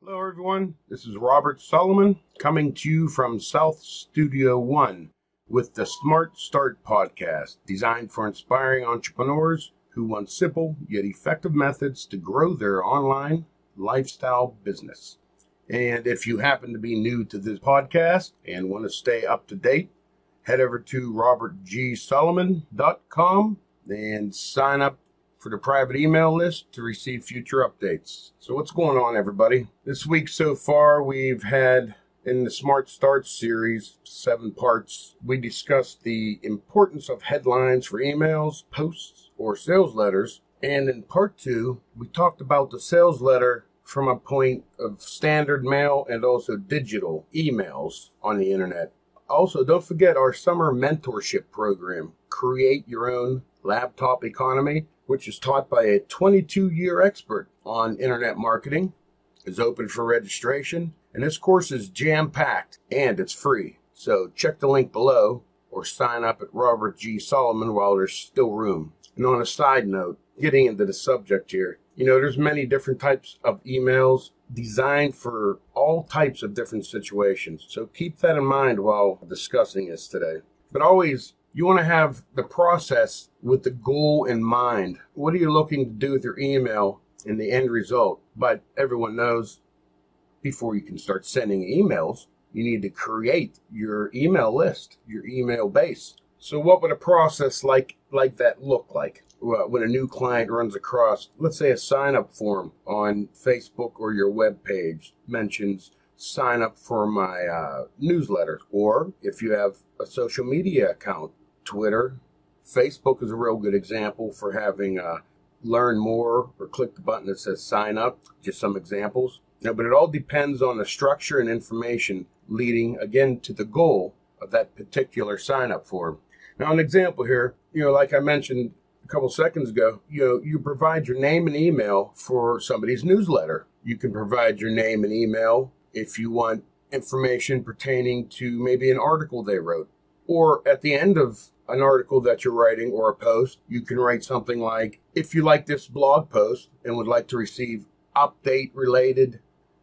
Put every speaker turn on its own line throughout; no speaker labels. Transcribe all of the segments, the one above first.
Hello everyone, this is Robert Solomon coming to you from South Studio One with the Smart Start podcast, designed for inspiring entrepreneurs who want simple yet effective methods to grow their online lifestyle business. And if you happen to be new to this podcast and want to stay up to date, head over to robertgsolomon.com and sign up for the private email list to receive future updates. So what's going on, everybody? This week so far, we've had in the Smart Start series, 7 parts, we discussed the importance of headlines for emails, posts, or sales letters. And in part 2, we talked about the sales letter from a point of standard mail and also digital emails on the internet. Also, don't forget our summer mentorship program, Create Your Own Laptop Economy, which is taught by a 22-year expert on internet marketing, is open for registration, and this course is jam-packed and it's free. So check the link below or sign up at Robert G. Solomon while there's still room. And on a side note, getting into the subject here, there's many different types of emails designed for all types of different situations. So keep that in mind while discussing this today. But always, you want to have the process with the goal in mind. What are you looking to do with your email and the end result? But everyone knows before you can start sending emails, you need to create your email list, your email base. So what would a process like that look like? When a new client runs across, let's say, a sign-up form on Facebook or your web page mentions sign up for my newsletter, or if you have a social media account, Twitter, Facebook is a real good example for having learn more or click the button that says sign up, just some examples. But it all depends on the structure and information leading, again, to the goal of that particular sign up form. Now, an example here, like I mentioned a couple seconds ago, you provide your name and email for somebody's newsletter. You can provide your name and email if you want information pertaining to maybe an article they wrote. Or at the end of an article that you're writing or a post, you can write something like, if you like this blog post and would like to receive updates related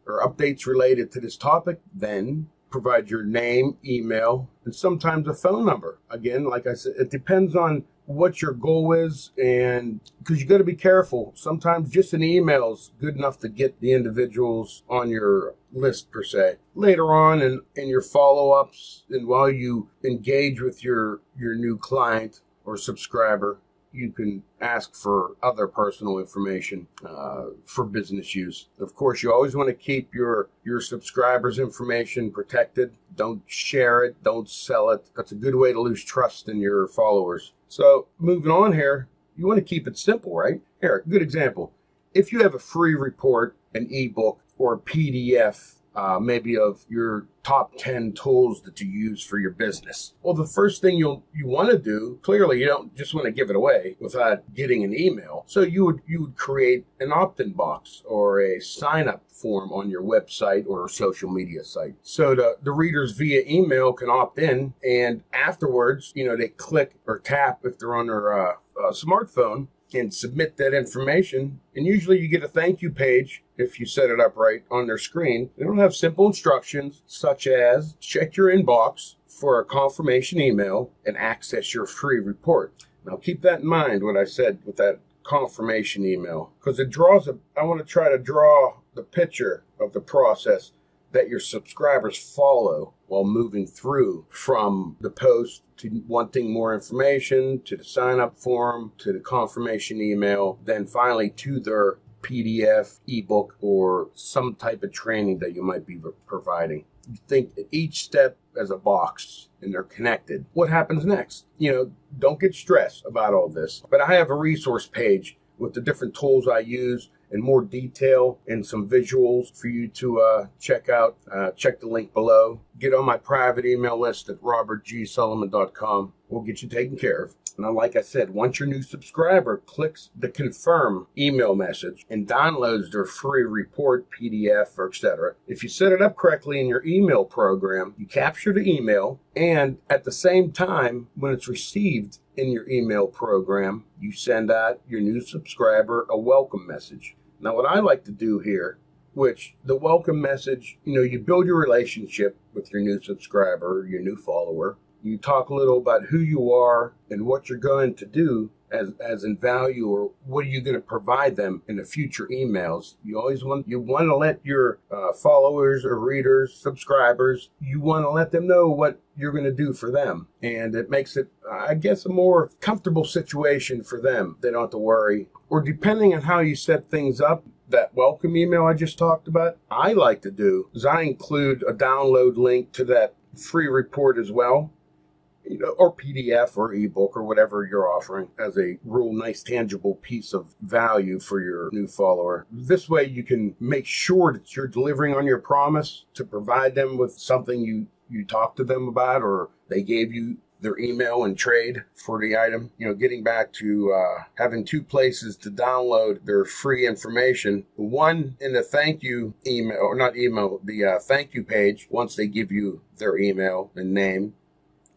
to this topic, then provide your name, email, and sometimes a phone number. Again, like I said, it depends on what your goal is, and because you got to be careful. Sometimes just an email is good enough to get the individuals on your list per se. Later on in your follow-ups and while you engage with your new client or subscriber, you can ask for other personal information for business use. Of course, you always want to keep your subscribers' information protected. Don't share it. Don't sell it. That's a good way to lose trust in your followers. So moving on here, you want to keep it simple, right? Here, good example. If you have a free report, an ebook, or a PDF, maybe of your top 10 tools that you use for your business. Well, the first thing you want to do, clearly you don't just want to give it away without getting an email. So you would create an opt-in box or a sign-up form on your website or social media site. So the readers via email can opt in, and afterwards, they click or tap if they're on their smartphone and submit that information. And usually you get a thank you page if you set it up right on their screen. It'll have simple instructions such as check your inbox for a confirmation email and access your free report. Now keep that in mind what I said with that confirmation email, because I want to try to draw the picture of the process that your subscribers follow while moving through from the post to wanting more information, to the sign-up form, to the confirmation email, then finally to their PDF, ebook, or some type of training that you might be providing. You think each step as a box and they're connected. What happens next? Don't get stressed about all this. But I have a resource page with the different tools I use in more detail and some visuals for you to check out. Check the link below. Get on my private email list at robertgsolomon.com. We'll get you taken care of. Now, like I said, once your new subscriber clicks the confirm email message and downloads their free report, PDF, or etc., if you set it up correctly in your email program, you capture the email, and at the same time, when it's received in your email program, you send out your new subscriber a welcome message. Now, what I like to do here which the welcome message, you build your relationship with your new subscriber, your new follower. You talk a little about who you are and what you're going to do as in value, or what are you going to provide them in the future emails. You want to let your followers or readers, subscribers, you want to let them know what you're going to do for them. And it makes it, I guess, a more comfortable situation for them. They don't have to worry. Or depending on how you set things up, that welcome email I just talked about, I like to do is I include a download link to that free report as well. Or PDF or ebook or whatever you're offering as a real nice tangible piece of value for your new follower. This way you can make sure that you're delivering on your promise to provide them with something you talked to them about, or they gave you their email and trade for the item. Getting back to having two places to download their free information. One in the thank you email, or not email, the thank you page once they give you their email and name.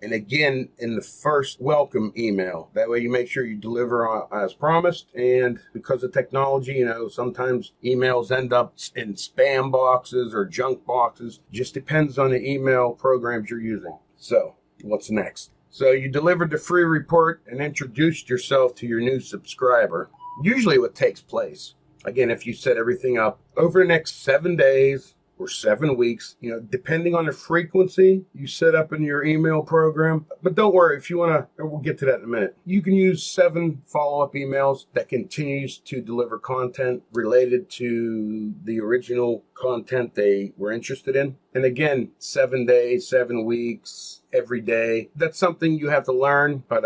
And again, in the first welcome email. That way you make sure you deliver as promised. And because of technology, sometimes emails end up in spam boxes or junk boxes. Just depends on the email programs you're using. So what's next? So you delivered the free report and introduced yourself to your new subscriber. Usually what takes place, again, if you set everything up over the next 7 days, or 7 weeks, depending on the frequency you set up in your email program. But don't worry, if you want to, we'll get to that in a minute. You can use 7 follow-up emails that continues to deliver content related to the original content they were interested in. And again, 7 days, 7 weeks, every day. That's something you have to learn, but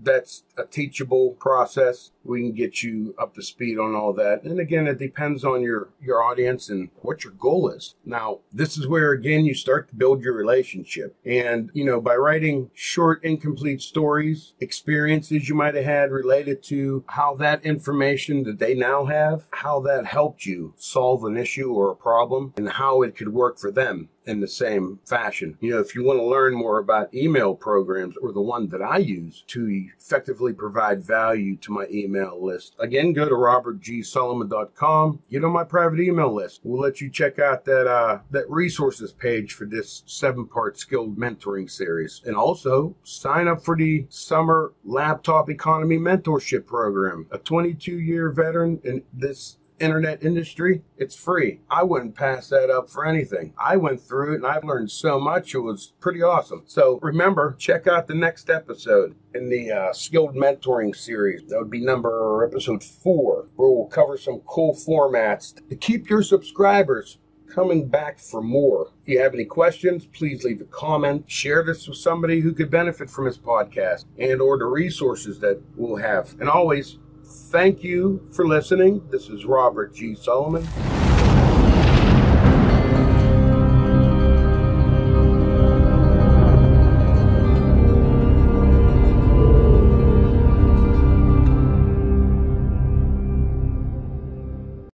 that's a teachable process. We can get you up to speed on all that. And again, it depends on your audience and what your goal is. Now, this is where, again, you start to build your relationship. And, by writing short, incomplete stories, experiences you might have had related to how that information that they now have, how that helped you solve an issue or a problem, and how it could work for them in the same fashion. If you want to learn more about email programs, or the one that I use to effectively provide value to my email list, again, go to robertgsullivan.com, get on my private email list. We'll let you check out that resources page for this 7-part skilled mentoring series. And also sign up for the summer laptop economy mentorship program. A 22-year veteran in this internet industry, it's free. I wouldn't pass that up for anything. I went through it and I've learned so much. It was pretty awesome. So remember, check out the next episode in the skilled mentoring series. That would be episode 4, where we'll cover some cool formats to keep your subscribers coming back for more. If you have any questions, please leave a comment. Share this with somebody who could benefit from this podcast and or the resources that we'll have. And always, thank you for listening. This is Robert G. Sullivan.